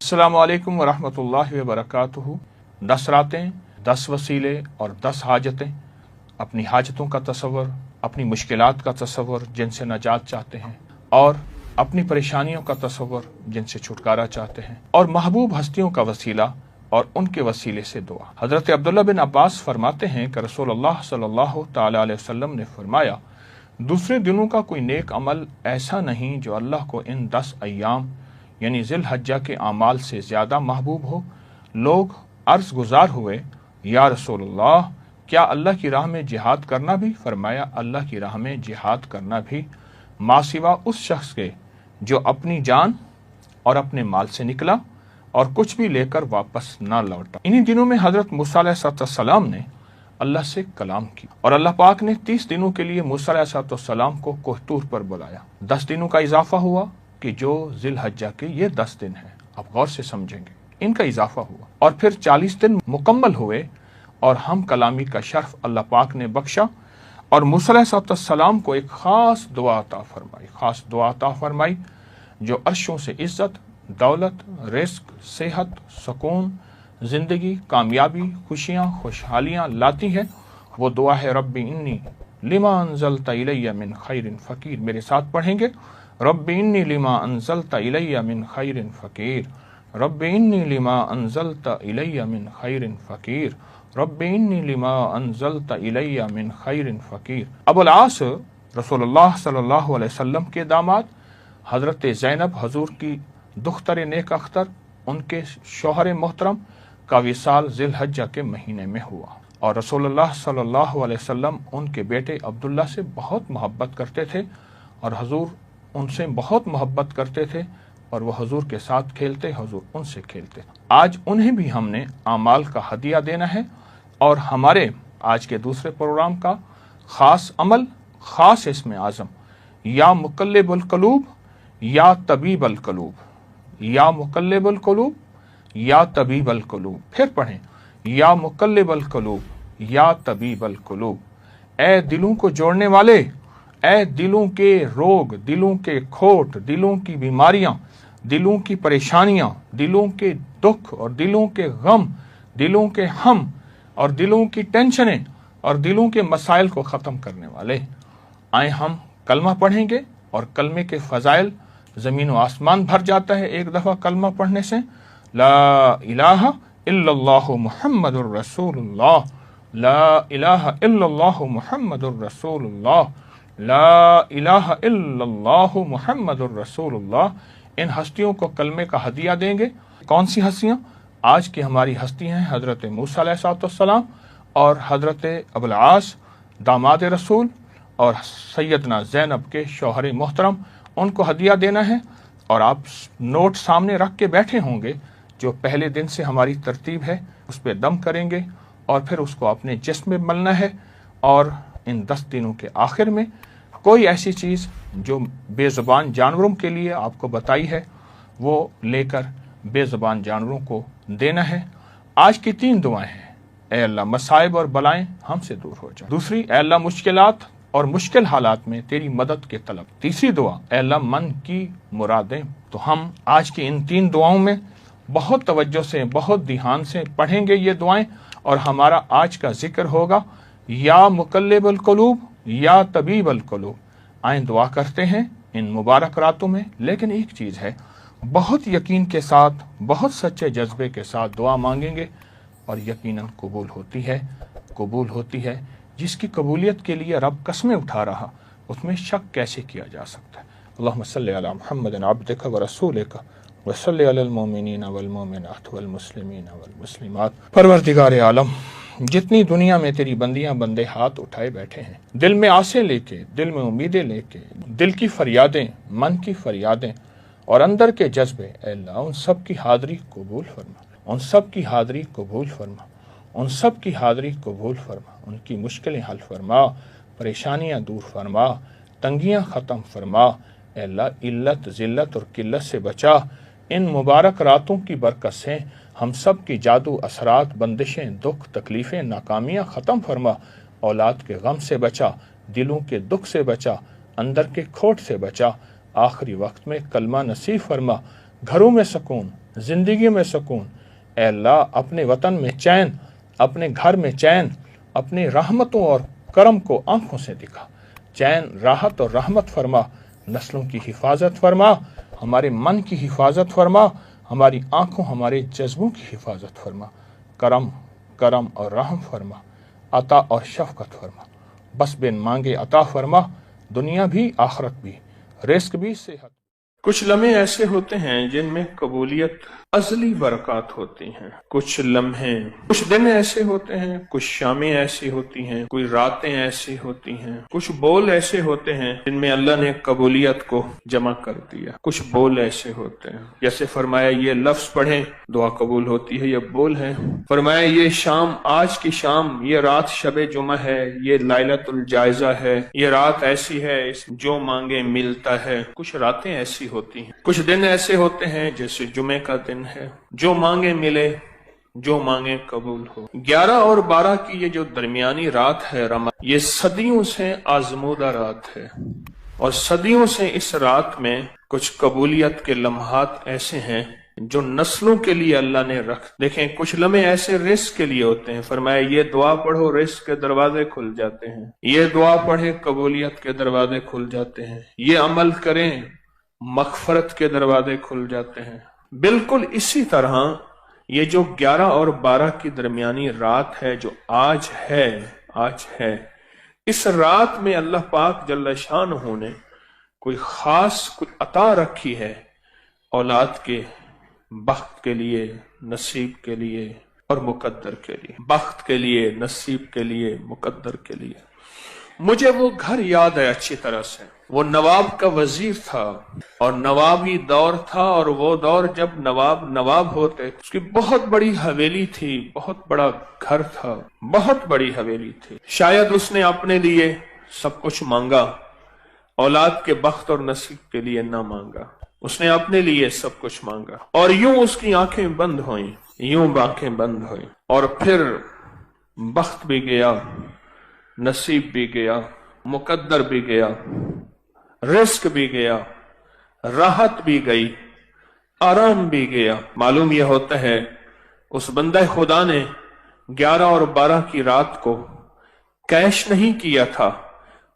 अस्सलामु अलैकुम वरहमतुल्लाहि वबरकातुहू। 10 रातें, 10 वसीले और 10 हाजतें। अपनी हाजतों का तसव्वुर, अपनी मुश्किलात का तसव्वुर जिनसे नजात चाहते हैं, और अपनी परेशानियों का तसव्वुर जिनसे छुटकारा चाहते हैं, और महबूब हस्तियों का वसीला और उनके वसीले से दुआ। हजरत अब्दुल्लाह बिन अब्बास फरमाते हैं कि रसूलुल्लाह सल्लल्लाहु तआला अलैहि वसल्लम ने फरमाया, दूसरे दिनों का कोई नेक अमल ऐसा नहीं जो अल्लाह को इन 10 अय्याम यानी ज़िल हज्जा के अमाल से ज़्यादा महबूब हो। लोग अर्ज़ गुज़ार हुए, या रसूलल्लाह, क्या अल्लाह की राह में जिहाद करना भी? फरमाया, अल्लाह की राह में जिहाद करना भी मा सिवा उस शख्स के जो अपनी जान और अपने माल से निकला और कुछ भी लेकर वापस ना लौटा। इन्हीं दिनों में हज़रत मूसा अलैहिस्सलाम ने अल्लाह से कलाम की और अल्लाह पाक ने 30 दिनों के लिए मूसा अलैहिस्सलाम को कोहतूर पर बुलाया। 10 दिनों का इजाफा हुआ कि जो ज़िल हज्जा के ये 10 दिन हैं, आप गौर से समझेंगे, इनका इजाफा हुआ और फिर 40 दिन मुकम्मल हुए और हम कलामी का शर्फ अल्लाह पाक ने बख्शा और मूसा अलैहिस्सलाम को एक खास दुआ अता फरमाई जो अर्शों से इज्जत, दौलत, रिस्क, सेहत, सुकून, जिंदगी, कामयाबी, खुशियाँ, खुशहालियाँ लाती है। वो दुआ है, रब्बी इन्नी लिमा अंज़लता इलैया मिन खैरिन फ़कीर। मेरे साथ पढ़ेंगे, रब्बी इन्नी लिमा अंज़लता इलैया मिन खैरिन फ़कीर, रब्बी इन्नी लिमा अंज़लता इलैया मिन खैरिन फ़कीर, रब्बी इन्नी लिमा अंज़लता इलैया मिन खैरिन फ़कीर। अबुल आस रसूलुल्लाह सल्लल्लाहु अलैहि वसल्लम के दामाद हज़रत ज़ैनब हुज़ूर की दुख्तर नेक अख्तर, उनके शौहर मोहतरम का विसाल ज़िल हज्जा के महीने में हुआ और रसूलुल्लाह सल्लल्लाहु अलैहि वसल्लम उनके बेटे अब्दुल्ला से बहुत मोहब्बत करते थे और हुज़ूर उनसे बहुत मोहब्बत करते थे और वह हुज़ूर के साथ खेलते, हुज़ूर उनसे खेलते। आज उन्हें भी हमने आमाल का हदिया देना है और हमारे आज के दूसरे प्रोग्राम का ख़ास अमल, ख़ास इस्म आज़म, या मुक़ल्लिबुल क़ुलूब या तबीबुल क़ुलूब, या मुक़ल्लिबुल क़ुलूब या तबीबुल क़ुलूब। फिर पढ़ें, या मुक़ल्लिबुल क़ुलूब या तबीबुल क़ुलूब। ए दिलों को जोड़ने वाले, ए दिलों के रोग, दिलों के खोट, दिलों की बीमारियां, दिलों की परेशानियां, दिलों के दुख और दिलों के गम, दिलों के हम और दिलों की टेंशनें और दिलों के मसाइल को ख़त्म करने वाले, आए हम कलमा पढ़ेंगे और कलमे के फ़ज़ाइल ज़मीन व आसमान भर जाता है एक दफ़ा कलमा पढ़ने से। ला इलाहा इल्लल्लाहु मुहम्मदुर रसूलुल्लाह, ला इलाहा इल्लल्लाहु मुहम्मदुर रसूलुल्लाह, ला इलाहा इल्लल्लाहु मुहम्मदुर रसूलुल्लाह। इन हस्तियों को कलमे का हदिया देंगे। कौन सी हस्तियाँ? आज की हमारी हस्तियाँ हैं हज़रत मूसा अलैहिस्सलाम और हज़रत अबुल आस दामाद रसूल और सैयदना ज़ैनब के शौहर मोहतरम, उनको हदिया देना है। और आप नोट सामने रख के बैठे होंगे, जो पहले दिन से हमारी तरतीब है उस पर दम करेंगे और फिर उसको अपने जिस्म में मलना है और इन 10 दिनों के आखिर में कोई ऐसी चीज़ जो बेज़ुबान जानवरों के लिए आपको बताई है वो लेकर बेज़ुबान जानवरों को देना है। आज की 3 दुआएं हैं। ए अल्लाह, मसाइब और बलाएं हमसे दूर हो जाए। दूसरी, ए अल्लाह, मुश्किलात और मुश्किल हालात में तेरी मदद के तलब। तीसरी दुआ, ए अल्लाह, मन की मुरादें। तो हम आज की इन 3 दुआओं में बहुत तवज्जो से, बहुत ध्यान से पढ़ेंगे ये दुआएं और हमारा आज का जिक्र होगा, या मुक़ल्लिबुल क़ुलूब या तबीबुल क़ुलूब। आए दुआ करते हैं इन मुबारक रातों में। लेकिन एक चीज़ है, बहुत यकीन के साथ, बहुत सच्चे जज्बे के साथ दुआ मांगेंगे और यकीनन कबूल होती है। जिसकी कबूलियत के लिए रब कस्में उठा रहा, उसमें शक कैसे किया जा सकता है। अल्लाहुम्मा सल्लि अला मुहम्मदिन अब्दिका व रसूलिका व सल्लि अलल मोमिनीन वल मोमिनात वल मुस्लिमीन वल मुस्लिमात। परवरदिगार आलम, जितनी दुनिया में तेरी बंदियां बंदे हाथ उठाए बैठे हैं, दिल में आसे लेके, दिल में उम्मीदें लेके, दिल की फरियादें, मन की फरियादें और अंदर के जज्बे, अल्लाह उन सब की हाज़िरी कबूल फरमा, उन सब की हाज़िरी कबूल फरमा, उन सब की हाज़िरी कबूल फरमा। उनकी मुश्किलें हल फरमा, परेशानियां दूर फरमा, तंगियां ख़त्म फरमा। अल्लाह, इल्लत, ज़िल्लत और किल्लत से बचा। इन मुबारक रातों की बरकत से हम सब की जादू, असरात, बंदिशें, दुख, तकलीफ़ें, नाकामियाँ ख़त्म फरमा। औलाद के गम से बचा, दिलों के दुख से बचा, अंदर के खोट से बचा। आखिरी वक्त में कलमा नसीब फरमा। घरों में सुकून, زندگی میں سکون، اے اللہ اپنے وطن میں چین، اپنے گھر میں چین، اپنی رحمتوں اور کرم کو آنکھوں سے دکھا، چین، راحت اور رحمت فرما، نسلوں کی حفاظت فرما، ہمارے من کی حفاظت فرما، ہماری آنکھوں ہمارے جذبوں کی حفاظت فرما، کرم اور رحم فرما، عطا اور شفقت فرما، بس بن مانگے عطا فرما، دنیا بھی آخرت بھی، رزق بھی، صحت۔ کچھ لمحے ایسے ہوتے ہیں جن میں قبولیت ازلی برکات ہوتی ہیں، کچھ لمحے، کچھ دن ایسے ہوتے ہیں، کچھ شامیں ایسی ہوتی ہیں، کوئی راتیں ایسی ہوتی ہیں، کچھ بول ایسے ہوتے ہیں جن میں اللہ نے قبولیت کو جمع کر دیا، کچھ بول ایسے ہوتے ہیں جیسے فرمایا یہ لفظ پڑھیں دعا قبول ہوتی ہے، یہ بول ہے، فرمایا یہ شام، آج کی شام، یہ رات شب جمعہ ہے، یہ لیلۃ الجائزہ ہے، یہ رات ایسی ہے جو مانگے ملتا ہے۔ کچھ راتیں ایسی ہوتی ہیں، کچھ دن ایسے ہوتے ہیں جیسے جمعے کا دن ہے، جو مانگے ملے، جو مانگے قبول ہو۔ 11 اور 12 کی یہ جو درمیانی رات ہے رمضان، یہ صدیوں سے آزمودہ رات ہے، اور صدیوں سے اس رات میں کچھ قبولیت کے لمحات ایسے ہیں جو نسلوں کے لیے اللہ نے رکھ۔ دیکھیں کچھ لمحے ایسے رزق کے لیے ہوتے ہیں، فرمایا یہ دعا پڑھو رزق کے دروازے کھل جاتے ہیں، یہ دعا پڑھے قبولیت کے دروازے کھل جاتے ہیں، یہ عمل کریں مغفرت کے دروازے کھل جاتے ہیں۔ بالکل اسی طرح یہ جو 11 اور 12 کی درمیانی رات ہے جو آج ہے، اس رات میں اللہ پاک جل شانہ نے کوئی خاص کوئی عطا رکھی ہے اولاد کے، بخت کے لیے، نصیب کے لیے اور مقدر کے لیے، بخت کے لیے، نصیب کے لیے، مقدر کے لیے۔ مجھے وہ گھر یاد ہے اچھی طرح سے، وہ نواب کا وزیر تھا اور نوابی دور تھا، اور وہ دور جب نواب ہوتے، اس کی بہت بڑی حویلی تھی، بہت بڑا گھر تھا، بہت بڑی حویلی تھی۔ شاید اس نے اپنے لیے سب کچھ مانگا، اولاد کے بخت اور نصیب کے لیے نہ مانگا، اس نے اپنے لیے سب کچھ مانگا، اور یوں اس کی آنکھیں بند ہوئیں، اور پھر بخت بھی گیا، نصیب بھی گیا، مقدر بھی گیا، رزق بھی گیا، راحت بھی گئی، آرام بھی گیا۔ معلوم یہ ہوتا ہے اس بندہ خدا نے 11 اور 12 کی رات کو کیش نہیں کیا تھا،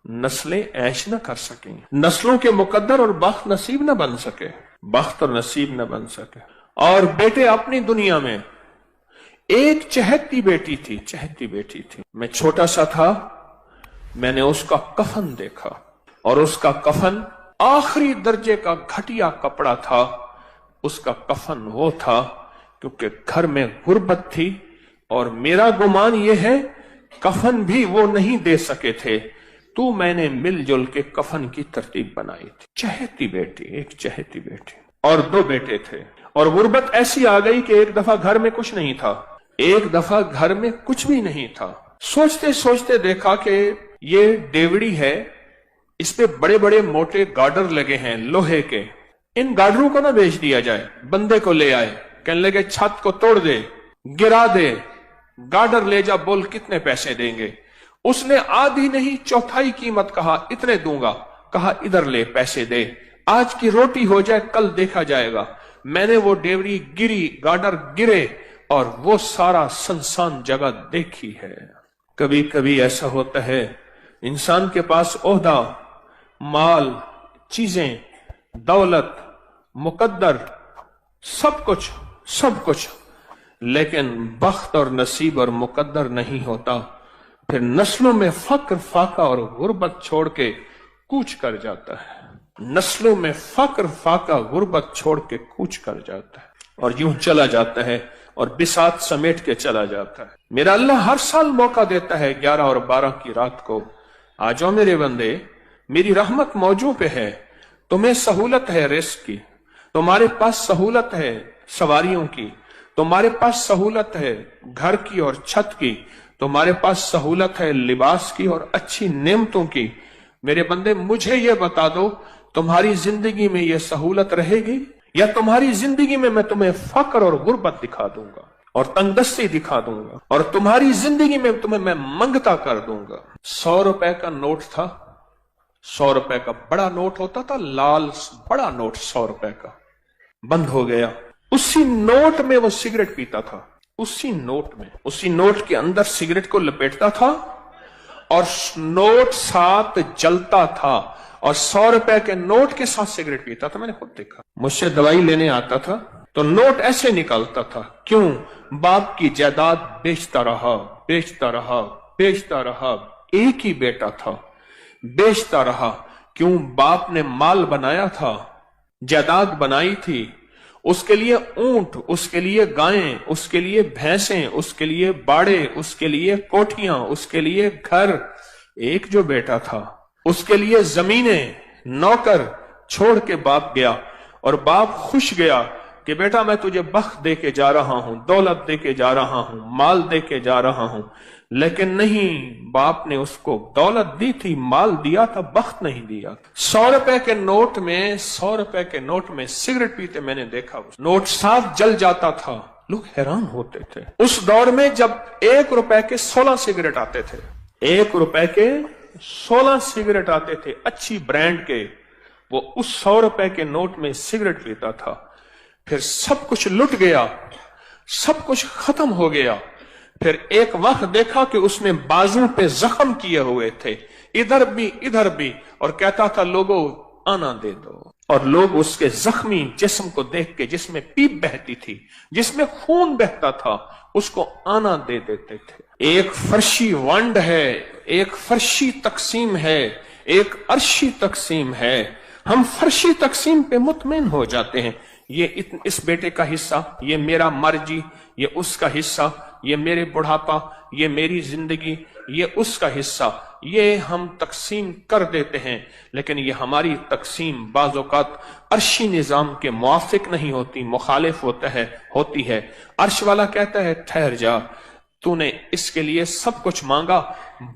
نسلیں عیش نہ کر سکیں، نسلوں کے مقدر اور بخت نصیب نہ بن سکے، بخت اور نصیب نہ بن سکے۔ اور بیٹے اپنی دنیا میں ایک چہتی بیٹی تھی، میں چھوٹا سا تھا، میں نے اس کا کفن دیکھا، اور اس کا کفن آخری درجے کا گھٹیا کپڑا تھا، اس کا کفن وہ تھا کیونکہ گھر میں غربت تھی، اور میرا گمان یہ ہے کفن بھی وہ نہیں دے سکے تھے، تو میں نے مل جل کے کفن کی ترتیب بنائی تھی۔ چہتی بیٹی، ایک چہتی بیٹی، اور 2 بیٹے تھے، اور غربت ایسی آ گئی کہ ایک دفعہ گھر میں کچھ نہیں تھا، سوچتے سوچتے دیکھا کہ یہ ڈیوڑی ہے، اس پہ بڑے بڑے موٹے گارڈر لگے ہیں لوہے کے، ان گارڈروں کو نہ بیچ دیا جائے۔ بندے کو لے آئے، کہنے لگے چھت کو توڑ دے، گرا دے، گارڈر لے جا، بول کتنے پیسے دیں گے۔ اس نے آدھی نہیں چوتھائی قیمت کہا، اتنے دوں گا، کہا ادھر لے پیسے دے، آج کی روٹی ہو جائے کل دیکھا جائے گا۔ میں نے وہ ڈیوڑی گری، گارڈر گرے، اور وہ سارا سنسان جگہ دیکھی ہے۔ کبھی کبھی ایسا ہوتا ہے انسان کے پاس عہدہ، مال، چیزیں، دولت، مقدر، سب کچھ، لیکن بخت اور نصیب اور مقدر نہیں ہوتا، پھر نسلوں میں فقر، فاقہ اور غربت چھوڑ کے کوچ کر جاتا ہے، نسلوں میں فقر، فاقہ، غربت چھوڑ کے کوچ کر جاتا ہے، اور یوں چلا جاتا ہے اور بساط سمیٹ کے چلا جاتا ہے۔ میرا اللہ ہر سال موقع دیتا ہے 11 اور 12 کی رات کو، آ جاؤ میرے بندے، میری رحمت موجوں پہ ہے، تمہیں سہولت ہے رزق کی، تمہارے پاس سہولت ہے سواریوں کی، تمہارے پاس سہولت ہے گھر کی اور چھت کی، تمہارے پاس سہولت ہے لباس کی اور اچھی نعمتوں کی۔ میرے بندے مجھے یہ بتا دو، تمہاری زندگی میں یہ سہولت رہے گی، یا تمہاری زندگی میں تمہیں فقر اور غربت دکھا دوں گا اور تنگ دستی دکھا دوں گا، اور تمہاری زندگی میں تمہیں میں منگتا کر دوں گا۔ 100 روپے کا نوٹ تھا، 100 روپے کا بڑا نوٹ ہوتا تھا، لال بڑا نوٹ 100 روپے کا، بند ہو گیا۔ उसी नोट में वो सिगरेट पीता था, उसी नोट में, उसी नोट के अंदर सिगरेट को लपेटता था और नोट साथ जलता था और 100 रुपए के नोट के साथ सिगरेट पीता था। मैंने खुद देखा। मुझसे दवाई लेने आता था तो नोट ऐसे निकालता था। क्यों? बाप की जायदाद बेचता रहा, बेचता रहा, बेचता रहा। एक ही बेटा था, बेचता रहा। क्यों? बाप ने माल बनाया था, जायदाद बनाई थी, उसके लिए ऊंट, उसके लिए गायें, उसके लिए भैंसें, उसके लिए बाड़े, उसके लिए कोठियां, उसके लिए घर। एक जो बेटा था उसके लिए जमीनें, नौकर छोड़ के बाप गया और बाप खुश गया कि बेटा मैं तुझे बख्त दे के जा रहा हूं, दौलत दे के जा रहा हूं, माल दे के जा रहा हूं। लेकिन नहीं, बाप ने उसको दौलत दी थी, माल दिया था, बख्त नहीं दिया। 100 रुपए के नोट में, 100 रुपए के नोट में सिगरेट पीते मैंने देखा। नोट साफ जल जाता था, लोग हैरान होते थे। उस दौर में जब 1 रुपए के 16 सिगरेट आते थे, 1 रुपए के 16 सिगरेट आते थे अच्छी ब्रांड के, वो उस 100 रुपए के नोट में सिगरेट पीता था। फिर सब कुछ लुट गया, सब कुछ खत्म हो गया। फिर एक वक्त देखा कि उसने बाजू पे जख्म किए हुए थे, इधर भी, और कहता था लोगों आना दे दो। और लोग उसके जख्मी जिस्म को देख के, जिसमें पीप बहती थी, जिसमें खून बहता था, उसको आना दे देते थे। एक फर्शी वंड है, एक फर्शी तकसीम है, एक अर्शी तकसीम है। हम फर्शी तकसीम पे मुतमईन हो जाते हैं। ये इस बेटे का हिस्सा, ये मेरा मर्जी, ये उसका हिस्सा, ये मेरे बुढ़ापा, ये मेरी जिंदगी, ये उसका हिस्सा, ये हम तकसीम कर देते हैं। लेकिन ये हमारी तकसीम बाज़ औक़ात अर्शी निज़ाम के मुआफ़िक नहीं होती, मुखालिफ होती है। अर्श वाला कहता है ठहर जा, तूने इसके लिए सब कुछ मांगा,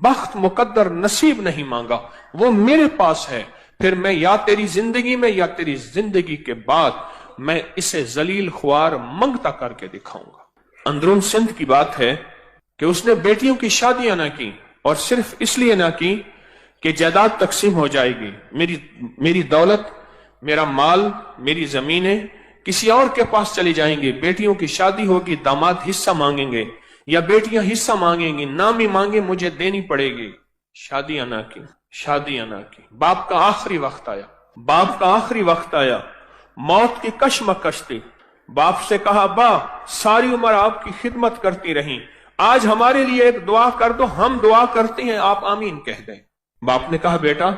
बख्त मुकद्दर नसीब नहीं मांगा, वो मेरे पास है। फिर मैं या तेरी जिंदगी में या तेरी जिंदगी के बाद मैं इसे जलील ख्वार मंगता करके दिखाऊंगा। अंदरून सिंध की बात है कि उसने बेटियों की शादियां ना की, और सिर्फ इसलिए ना की कि जायदाद तकसीम हो जाएगी, मेरी दौलत, मेरा माल, मेरी जमीनें किसी और के पास चली जाएंगी। बेटियों की शादी होगी, दामाद हिस्सा मांगेंगे या बेटियां हिस्सा मांगेंगी, नाम ही मांगे मुझे देनी पड़ेगी। शादियां ना की, शादियां ना की। बाप का आखिरी वक्त आया, बाप का आखिरी वक्त आया, मौत की कशमकश थी। बाप से कहा, बा सारी उम्र आपकी खिदमत करती रही, आज हमारे लिए एक दुआ कर दो, हम दुआ करते हैं, आप आमीन कह दें। बाप ने कहा, बेटा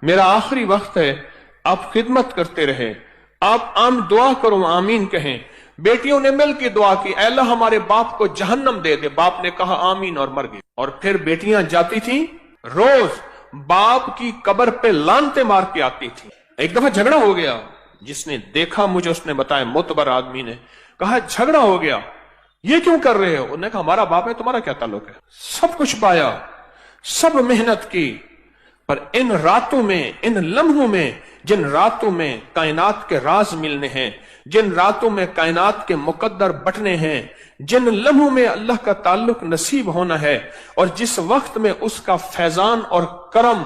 मेरा आखिरी वक्त है, आप खिदमत करते रहे, आप आम दुआ करो, आमीन कहें। बेटियों ने मिल के दुआ की, अल्लाह हमारे बाप को जहन्नम दे दे। बाप ने कहा आमीन और मर गए। और फिर बेटियां जाती थी, रोज बाप की कब्र पे लानते मार के आती थी। एक दफा झगड़ा हो गया, जिसने देखा मुझे उसने बताया, मोतबर आदमी ने कहा झगड़ा हो गया, ये क्यों कर रहे हो? उन्होंने कहा हमारा बाप है, तुम्हारा क्या ताल्लुक है? सब कुछ पाया, सब मेहनत की, पर इन रातों में, इन लम्हों में, जिन रातों में कायनात के राज मिलने हैं, जिन रातों में कायनात के मुकद्दर बटने हैं, जिन लम्हों में अल्लाह का ताल्लुक नसीब होना है, और जिस वक्त में उसका फैजान और करम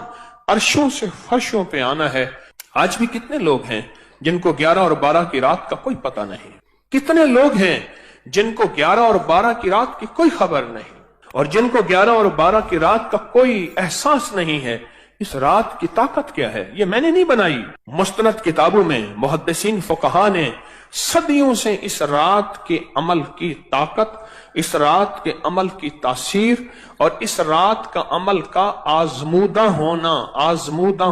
अर्शों से फर्शों पे आना है। आज भी कितने लोग हैं जिनको 11 और 12 की रात का कोई पता नहीं, कितने लोग हैं जिनको 11 और 12 की रात की कोई खबर नहीं, और जिनको 11 और 12 की रात का कोई एहसास नहीं है। इस रात की ताकत क्या है? ये मैंने नहीं बनाई, मुस्तनद किताबों में मुहद्दिसीन फुकहा ने सदियों से इस रात के अमल की ताकत, इस रात के अमल की तासीर और इस रात का अमल का आजमूदा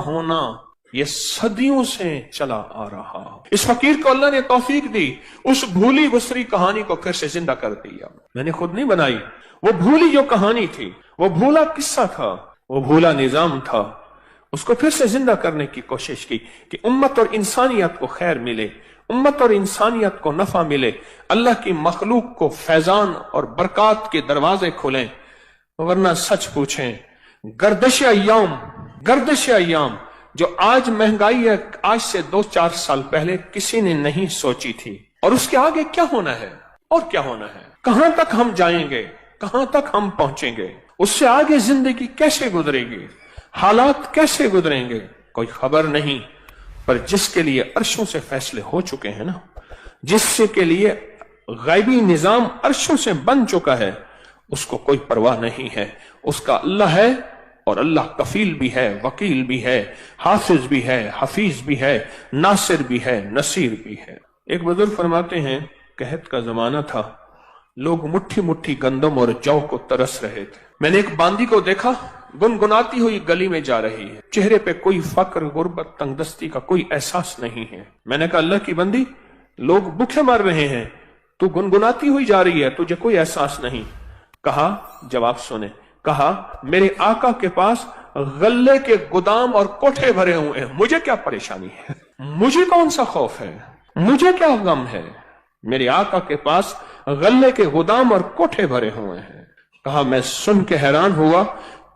होना ये सदियों से चला आ रहा। इस फकीर को अल्लाह ने तौफीक दी, उस भूली गुजरी कहानी को फिर से जिंदा कर दिया। मैंने खुद नहीं बनाई, वो भूली जो कहानी थी, वो भूला किस्सा था, वो भूला निजाम था, उसको फिर से जिंदा करने की कोशिश की कि उम्मत और इंसानियत को खैर मिले, उम्मत और इंसानियत को नफा मिले, अल्लाह की मखलूक को फैजान और बरकत के दरवाजे खुलें। वरना सच पूछें, गर्दिश अय्याम जो आज महंगाई है, आज से 2-4 साल पहले किसी ने नहीं सोची थी। और उसके आगे क्या होना है और क्या होना है, कहां तक हम जाएंगे, कहां तक हम पहुंचेंगे, उससे आगे जिंदगी कैसे गुजरेगी, हालात कैसे गुजरेंगे, कोई खबर नहीं। पर जिसके लिए अर्शों से फैसले हो चुके हैं ना, جس سے کے لیے غیبی نظام عرشوں سے بن چکا ہے، اس کو کوئی پرواہ نہیں ہے. اس کا اللہ ہے، اور اللہ کفیل بھی ہے، وکیل بھی ہے، حافظ بھی ہے، حفیظ بھی ہے، ناصر بھی ہے، نصیر بھی ہے. ایک بزرگ فرماتے ہیں قحط کا زمانہ تھا، لوگ مٹھی مٹھی گندم اور جو کو ترس رہے تھے. میں نے ایک باندی کو دیکھا، گنگناتی ہوئی گلی میں جا رہی ہے، چہرے پہ کوئی فقر، غربت، تنگ دستی کا کوئی احساس نہیں ہے. میں نے کہا اللہ کی بندی، لوگ بھوکے مر رہے ہیں، تو گنگناتی ہوئی جا رہی ہے، تجھے کوئی احساس نہیں. کہا، جواب سنیں، کہا میرے آقا کے پاس غلے کے گودام اور کوٹھے بھرے ہوئے ہیں، مجھے کیا پریشانی ہے، مجھے کون سا خوف ہے، مجھے کیا غم ہے، میرے آقا کے پاس غلے کے گودام اور کوٹھے بھرے ہوئے ہیں. کہا میں سن کے حیران ہوا،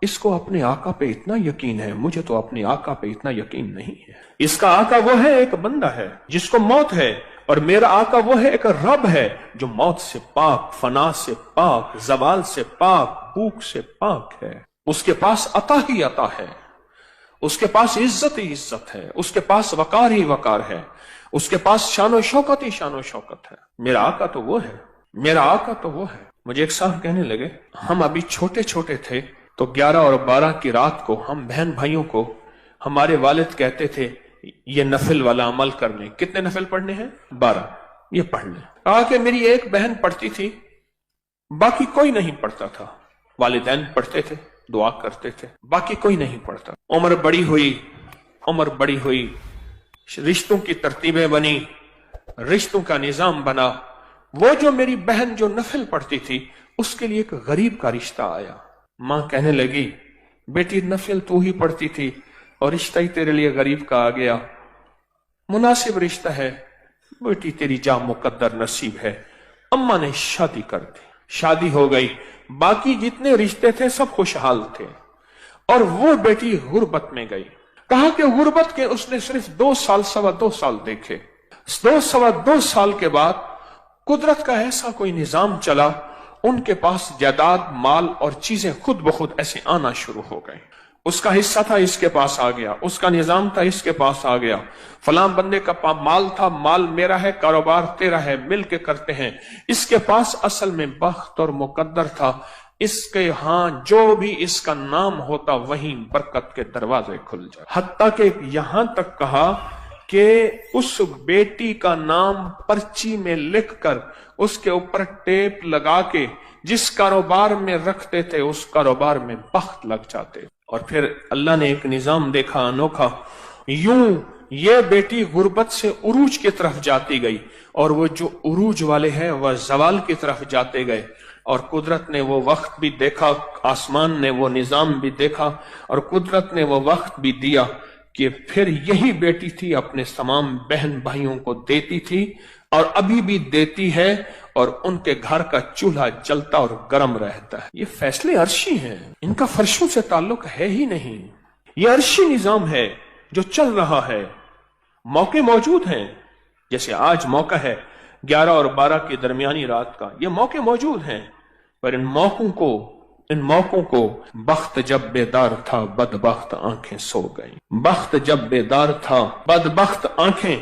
اس کو اپنے آقا پہ اتنا یقین ہے، مجھے تو اپنے آقا پہ اتنا یقین نہیں ہے. اس کا آقا وہ ہے، ایک بندہ ہے جس کو موت ہے، اور میرا آقا وہ ہے، ایک رب ہے جو موت سے پاک، فنا سے پاک، زوال سے پاک، بھوک سے پاک ہے. اس کے پاس عطا ہی عطا ہے، اس کے پاس عزت ہی عزت ہے، اس کے پاس وقار ہی وقار ہے، اس کے پاس شان و شوکت ہی شان و شوکت ہے. میرا آقا تو وہ ہے، میرا آقا تو وہ ہے. مجھے ایک صاحب کہنے لگے، ہم ابھی چھوٹے چھوٹے تھے تو 11 اور 12 کی رات کو ہم بہن بھائیوں کو ہمارے والد کہتے تھے یہ نفل والا عمل کر لیں. کتنے نفل پڑھنے ہیں؟ 12. یہ پڑھ لیں. کہا کہ میری ایک بہن پڑھتی تھی، باقی کوئی نہیں پڑھتا تھا. والدین پڑھتے تھے، دعا کرتے تھے، باقی کوئی نہیں پڑھتا. عمر بڑی ہوئی، رشتوں کی ترتیبیں بنی، رشتوں کا نظام بنا. وہ جو میری بہن جو نفل پڑھتی تھی، اس کے لیے ایک غریب کا رشتہ آیا. ماں کہنے لگی بیٹی نفل تو ہی پڑھتی تھی اور رشتہ ہی تیرے لیے غریب کا آ گیا، مناسب رشتہ ہے بیٹی، تیری جا مقدر نصیب ہے. اماں نے شادی کر دی، شادی ہو گئی. باقی جتنے رشتے تھے سب خوشحال تھے، اور وہ بیٹی غربت میں گئی. کہا کہ غربت کے اس نے صرف 2 سال، 2.25 سال دیکھے. 2 سال کے بعد قدرت کا ایسا کوئی نظام چلا، ان کے پاس جائیداد، مال اور چیزیں خود بخود ایسے آنا شروع ہو گئیں. اس کا حصہ تھا، اس کے پاس آ گیا، اس کا نظام تھا، اس کے پاس آ گیا. فلاں بندے کا مال تھا، مال میرا ہے، کاروبار تیرا ہے، مل کے کرتے ہیں. اس کے پاس اصل میں بخت اور مقدر تھا، اس کے ہاں جو بھی اس کا نام ہوتا وہیں برکت کے دروازے کھل جائے. حتیٰ کہ یہاں تک کہا کہ اس بیٹی کا نام پرچی میں لکھ کر اس کے اوپر ٹیپ لگا کے جس کاروبار میں رکھتے تھے اس کاروبار میں بخت لگ جاتے. اور پھر اللہ نے ایک نظام دیکھا انوکھا، یوں یہ بیٹی غربت سے عروج کی طرف جاتی گئی، اور وہ جو عروج والے ہیں وہ زوال کی طرف جاتے گئے. اور قدرت نے وہ وقت بھی دیکھا، آسمان نے وہ نظام بھی دیکھا، اور قدرت نے وہ وقت بھی دیا کہ پھر یہی بیٹی تھی اپنے تمام بہن بھائیوں کو دیتی تھی، اور ابھی بھی دیتی ہے، اور ان کے گھر کا چولہا جلتا اور گرم رہتا ہے. یہ فیصلے عرشی ہیں، ان کا فرشوں سے تعلق ہے ہی نہیں. یہ عرشی نظام ہے جو چل رہا ہے. موقع موجود ہیں، جیسے آج موقع ہے 11 اور 12 کی درمیانی رات کا، یہ موقع موجود ہیں، پر ان موقعوں کو بخت جب بیدار تھا بدبخت آنکھیں سو گئیں. بخت جب بیدار تھا بدبخت آنکھیں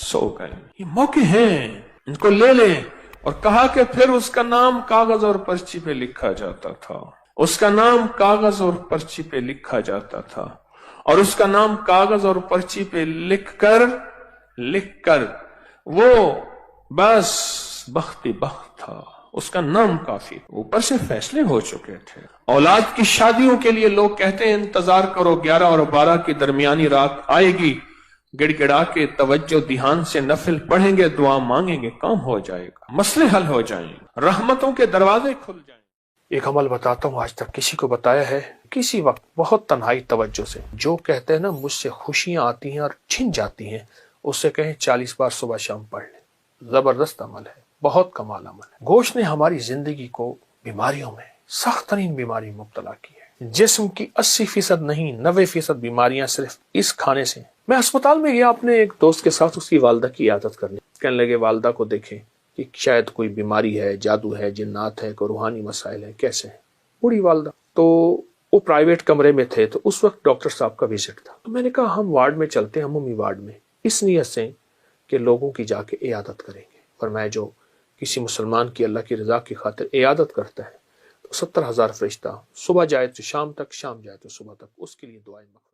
سو گئیں. یہ موقع ہیں، ان کو لے لیں. اور کہا کہ پھر اس کا نام کاغذ اور پرچی پہ لکھا جاتا تھا، اس کا نام کاغذ اور پرچی پہ لکھا جاتا تھا، اور اس کا نام کاغذ اور پرچی پہ لکھ کر وہ بس بخت تھا، اس کا نام کافی. اوپر سے فیصلے ہو چکے تھے. اولاد کی شادیوں کے لیے لوگ کہتے ہیں انتظار کرو، 11 اور 12 کی درمیانی رات آئے گی، گڑ گڑا کے توجہ دھیان سے نفل پڑھیں گے، دعا مانگیں گے، کام ہو جائے گا، مسئلے حل ہو جائیں گے، رحمتوں کے دروازے کھل جائیں. ایک عمل بتاتا ہوں، آج تک کسی کو بتایا ہے، کسی وقت بہت تنہائی توجہ سے. جو کہتے ہیں نا مجھ سے خوشیاں آتی ہیں اور چھن جاتی ہیں، اس سے کہیں 40 بار صبح شام پڑھ لیں. زبردست عمل ہے، بہت کمال عمل ہے. گوشت نے ہماری زندگی کو بیماریوں میں، سخت ترین بیماری مبتلا کی ہے. جسم کی 80% نہیں 90% بیماریاں صرف اس کھانے سے. میں اسپتال میں گیا اپنے ایک دوست کے ساتھ، اس کی والدہ کی عیادت کرنے. کہنے لگے والدہ کو دیکھیں کہ شاید کوئی بیماری ہے، جادو ہے، جنات ہے، کوئی روحانی مسائل ہے. کیسے ہیں؟ بوڑھی والدہ. تو وہ پرائیویٹ کمرے میں تھے، تو اس وقت ڈاکٹر صاحب کا وزٹ تھا. تو میں نے کہا ہم وارڈ میں چلتے ہیں، عمومی وارڈ میں، اس نیت سے کہ لوگوں کی جا کے عیادت کریں گے۔ فرمایا جو کسی مسلمان کی اللہ کی رضا کی خاطر عیادت کرتا ہے تو 70,000 فرشتہ صبح جائے تو شام تک، شام جائے تو صبح تک اس کے لیے دعائیں مغفرت